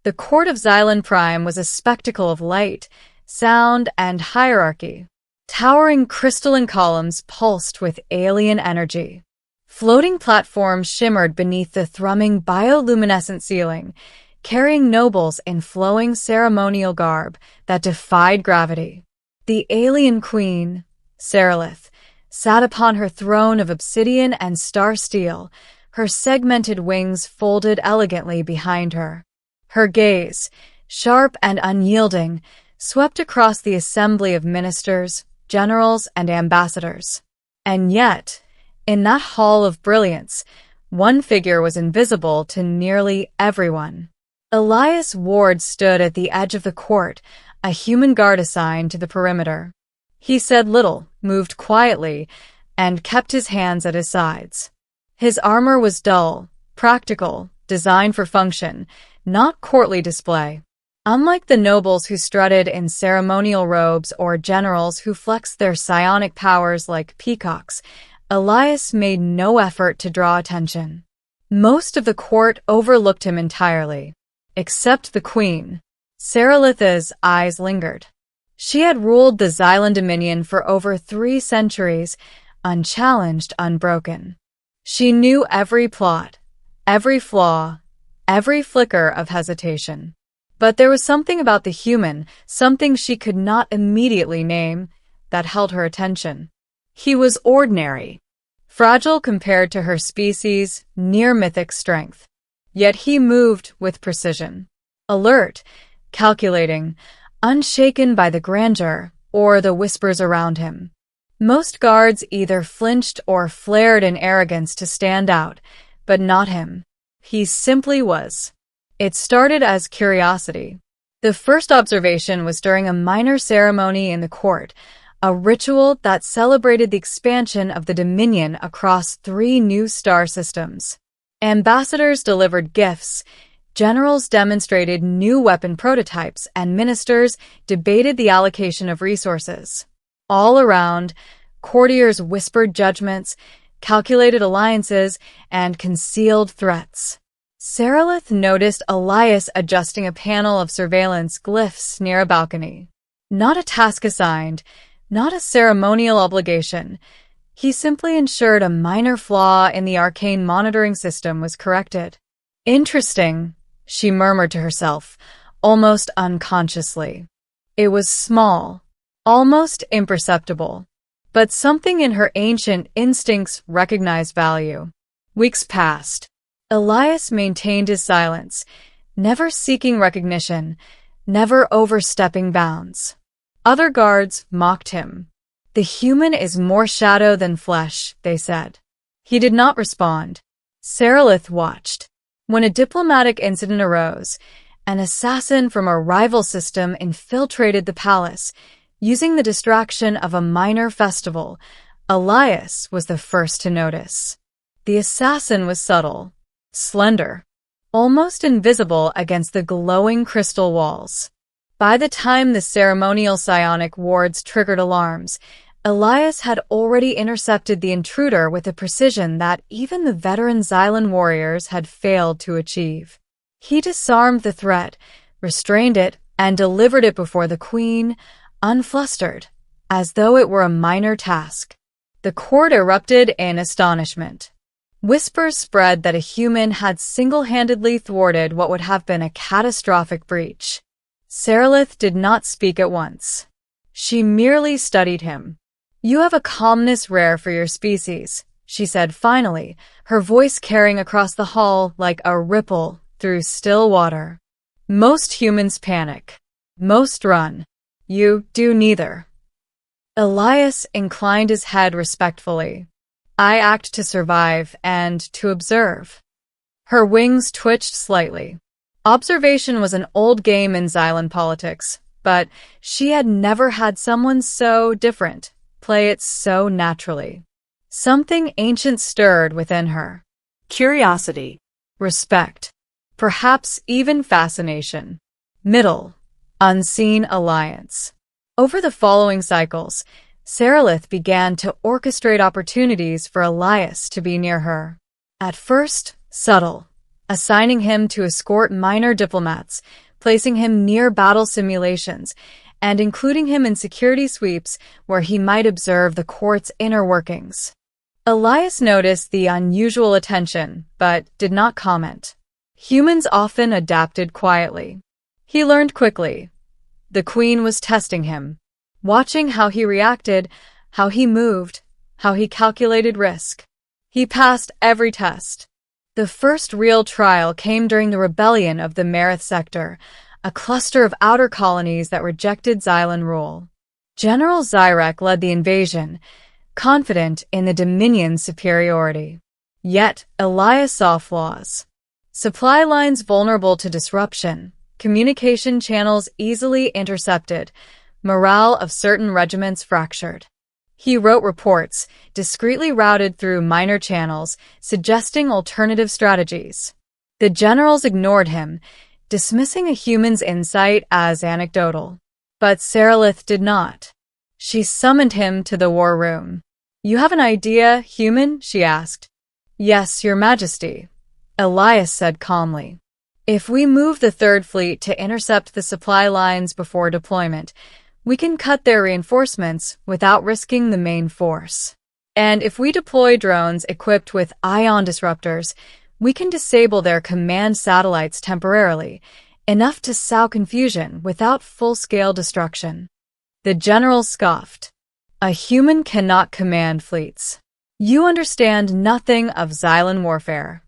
The court of Xylan Prime was a spectacle of light, sound, and hierarchy. Towering crystalline columns pulsed with alien energy. Floating platforms shimmered beneath the thrumming bioluminescent ceiling, carrying nobles in flowing ceremonial garb that defied gravity. The alien queen, Seralith, sat upon her throne of obsidian and star steel, her segmented wings folded elegantly behind her. Her gaze, sharp and unyielding, swept across the assembly of ministers, generals, and ambassadors. And yet, in that hall of brilliance, one figure was invisible to nearly everyone. Elias Ward stood at the edge of the court, a human guard assigned to the perimeter. He said little, moved quietly, and kept his hands at his sides. His armor was dull, practical, designed for function, not courtly display. Unlike the nobles who strutted in ceremonial robes or generals who flexed their psionic powers like peacocks, Elias made no effort to draw attention. Most of the court overlooked him entirely, except the queen. Seralith's eyes lingered. She had ruled the Xylan Dominion for over 3 centuries, unchallenged, unbroken. She knew every plot, every flaw, every flicker of hesitation. But there was something about the human, something she could not immediately name, that held her attention. He was ordinary, fragile compared to her species' near-mythic strength. Yet he moved with precision, alert, calculating, unshaken by the grandeur or the whispers around him. Most guards either flinched or flared in arrogance to stand out, but not him. He simply was. It started as curiosity. The first observation was during a minor ceremony in the court, a ritual that celebrated the expansion of the Dominion across 3 new star systems. Ambassadors delivered gifts, generals demonstrated new weapon prototypes, and ministers debated the allocation of resources. All around, courtiers whispered judgments, calculated alliances, and concealed threats. Seralith noticed Elias adjusting a panel of surveillance glyphs near a balcony. Not a task assigned, not a ceremonial obligation. He simply ensured a minor flaw in the arcane monitoring system was corrected. Interesting, she murmured to herself, almost unconsciously. It was small, almost imperceptible, but something in her ancient instincts recognized value. Weeks passed. Elias maintained his silence, never seeking recognition, never overstepping bounds. Other guards mocked him. The human is more shadow than flesh, they said. He did not respond. Seralith watched. When a diplomatic incident arose, an assassin from a rival system infiltrated the palace, using the distraction of a minor festival. Elias was the first to notice. The assassin was subtle, slender, almost invisible against the glowing crystal walls. By the time the ceremonial psionic wards triggered alarms, Elias had already intercepted the intruder with a precision that even the veteran Xylan warriors had failed to achieve. He disarmed the threat, restrained it, and delivered it before the queen, unflustered, as though it were a minor task. The court erupted in astonishment. Whispers spread that a human had single-handedly thwarted what would have been a catastrophic breach. Seralith did not speak at once. She merely studied him. "You have a calmness rare for your species," she said finally, her voice carrying across the hall like a ripple through still water. "Most humans panic. Most run. You do neither." Elias inclined his head respectfully. "I act to survive and to observe." Her wings twitched slightly. Observation was an old game in Xylan politics, but she had never had someone so different play it so naturally. Something ancient stirred within her. Curiosity, respect, perhaps even fascination. Middle, unseen alliance. Over the following cycles, Seralith began to orchestrate opportunities for Elias to be near her. At first, subtle, assigning him to escort minor diplomats, placing him near battle simulations, and including him in security sweeps where he might observe the court's inner workings. Elias noticed the unusual attention, but did not comment. Humans often adapted quietly. He learned quickly. The Queen was testing him, watching how he reacted, how he moved, how he calculated risk. He passed every test. The first real trial came during the rebellion of the Marith sector, a cluster of outer colonies that rejected Xylan rule. General Zyrek led the invasion, confident in the Dominion's superiority. Yet, Elias saw flaws. Supply lines vulnerable to disruption, communication channels easily intercepted, morale of certain regiments fractured. He wrote reports, discreetly routed through minor channels, suggesting alternative strategies. The generals ignored him, dismissing a human's insight as anecdotal. But Saralith did not. She summoned him to the war room. "You have an idea, human?" she asked. "Yes, Your Majesty," Elias said calmly. "If we move the Third Fleet to intercept the supply lines before deployment, we can cut their reinforcements without risking the main force. And if we deploy drones equipped with ion disruptors, we can disable their command satellites temporarily, enough to sow confusion without full-scale destruction." The general scoffed. "A human cannot command fleets. You understand nothing of Xylan warfare."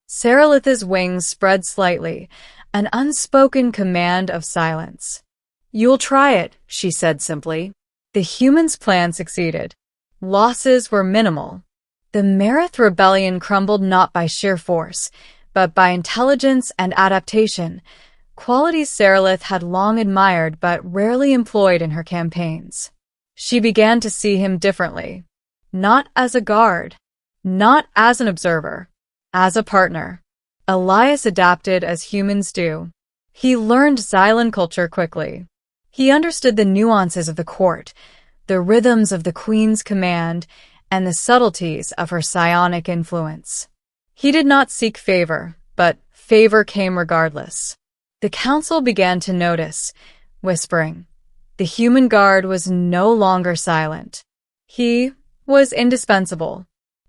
Saralith's wings spread slightly, an unspoken command of silence. "You'll try it," she said simply. The human's plan succeeded. Losses were minimal. The Marith rebellion crumbled not by sheer force, but by intelligence and adaptation, qualities Saralith had long admired but rarely employed in her campaigns. She began to see him differently. Not as a guard, not as an observer, as a partner. Elias adapted as humans do. He learned Xylan culture quickly. He understood the nuances of the court, the rhythms of the Queen's command, and the subtleties of her psionic influence. He did not seek favor, but favor came regardless. The council began to notice, whispering. The human guard was no longer silent. He was indispensable.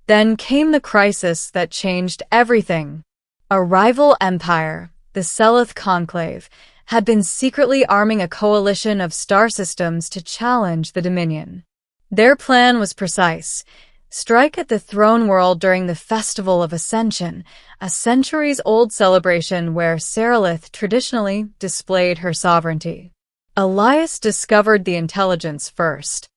Then came the crisis that changed everything. A rival empire, the Seleth Conclave, had been secretly arming a coalition of star systems to challenge the Dominion. Their plan was precise. Strike at the throne world during the Festival of Ascension, a centuries-old celebration where Saralith traditionally displayed her sovereignty. Elias discovered the intelligence first.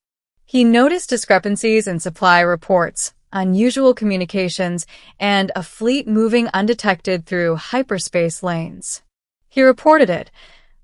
He noticed discrepancies in supply reports, unusual communications, and a fleet moving undetected through hyperspace lanes. He reported it,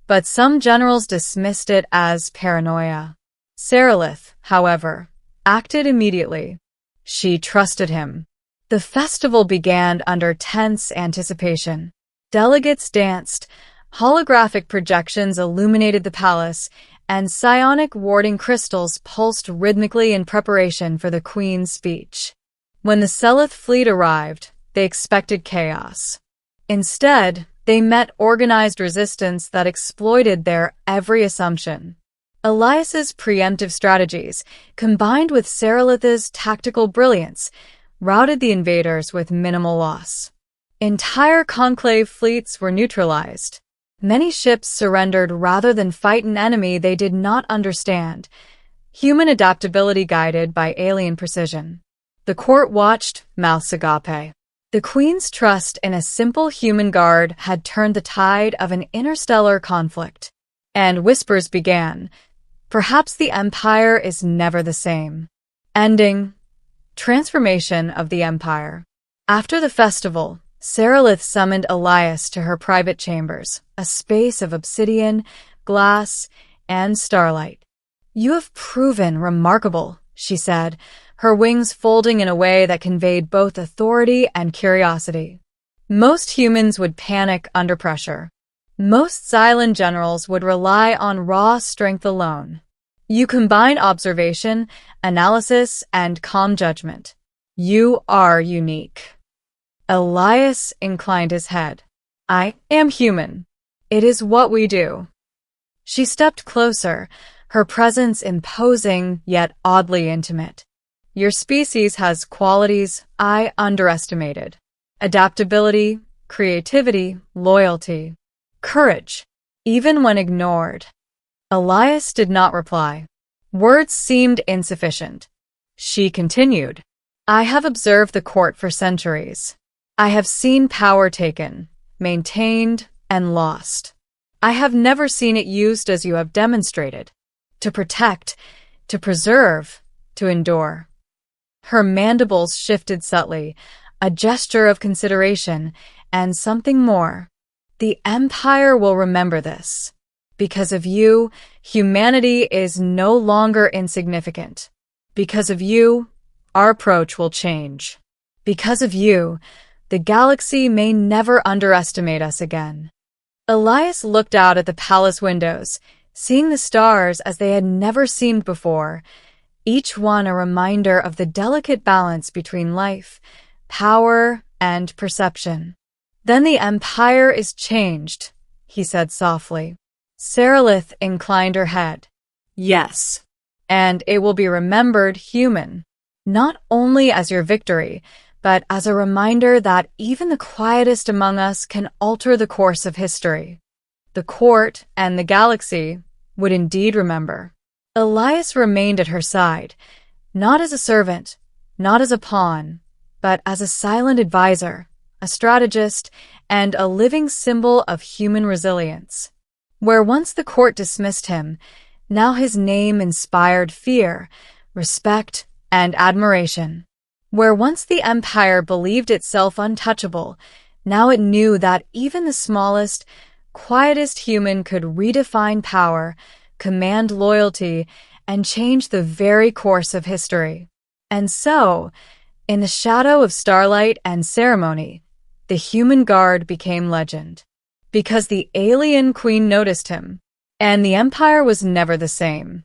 but some generals dismissed it as paranoia. Saralith, however, acted immediately. She trusted him. The festival began under tense anticipation. Delegates danced, holographic projections illuminated the palace, and psionic warding crystals pulsed rhythmically in preparation for the Queen's speech. When the Seleth fleet arrived, they expected chaos. Instead, they met organized resistance that exploited their every assumption. Elias's preemptive strategies, combined with Saralith's tactical brilliance, routed the invaders with minimal loss. Entire conclave fleets were neutralized. Many ships surrendered rather than fight an enemy they did not understand. Human adaptability guided by alien precision. The court watched, mouths agape. The Queen's trust in a simple human guard had turned the tide of an interstellar conflict. And whispers began. Perhaps the Empire is never the same. Ending. Transformation of the Empire. After the festival, Saralith summoned Elias to her private chambers, a space of obsidian, glass, and starlight. "You have proven remarkable," she said, her wings folding in a way that conveyed both authority and curiosity. Most humans would panic under pressure. Most Xylan generals would rely on raw strength alone. You combine observation, analysis, and calm judgment. You are unique. Elias inclined his head. I am human. It is what we do. She stepped closer, her presence imposing yet oddly intimate. Your species has qualities I underestimated. Adaptability, creativity, loyalty, courage, even when ignored. Elias did not reply. Words seemed insufficient. She continued. I have observed the court for centuries. I have seen power taken, maintained, and lost. I have never seen it used as you have demonstrated, to protect, to preserve, to endure. Her mandibles shifted subtly, a gesture of consideration, and something more. The Empire will remember this. Because of you, humanity is no longer insignificant. Because of you, our approach will change. Because of you, the galaxy may never underestimate us again. Elias looked out at the palace windows, seeing the stars as they had never seemed before, each one a reminder of the delicate balance between life, power, and perception. Then the Empire is changed, he said softly. Seralith inclined her head. Yes, and it will be remembered human, not only as your victory, but as a reminder that even the quietest among us can alter the course of history. The court and the galaxy would indeed remember. Elias remained at her side, not as a servant, not as a pawn, but as a silent advisor, a strategist, and a living symbol of human resilience. Where once the court dismissed him, now his name inspired fear, respect, and admiration. Where once the Empire believed itself untouchable, now it knew that even the smallest, quietest human could redefine power, command loyalty, and change the very course of history. And so, in the shadow of starlight and ceremony, the human guard became legend. Because the alien queen noticed him, and the Empire was never the same.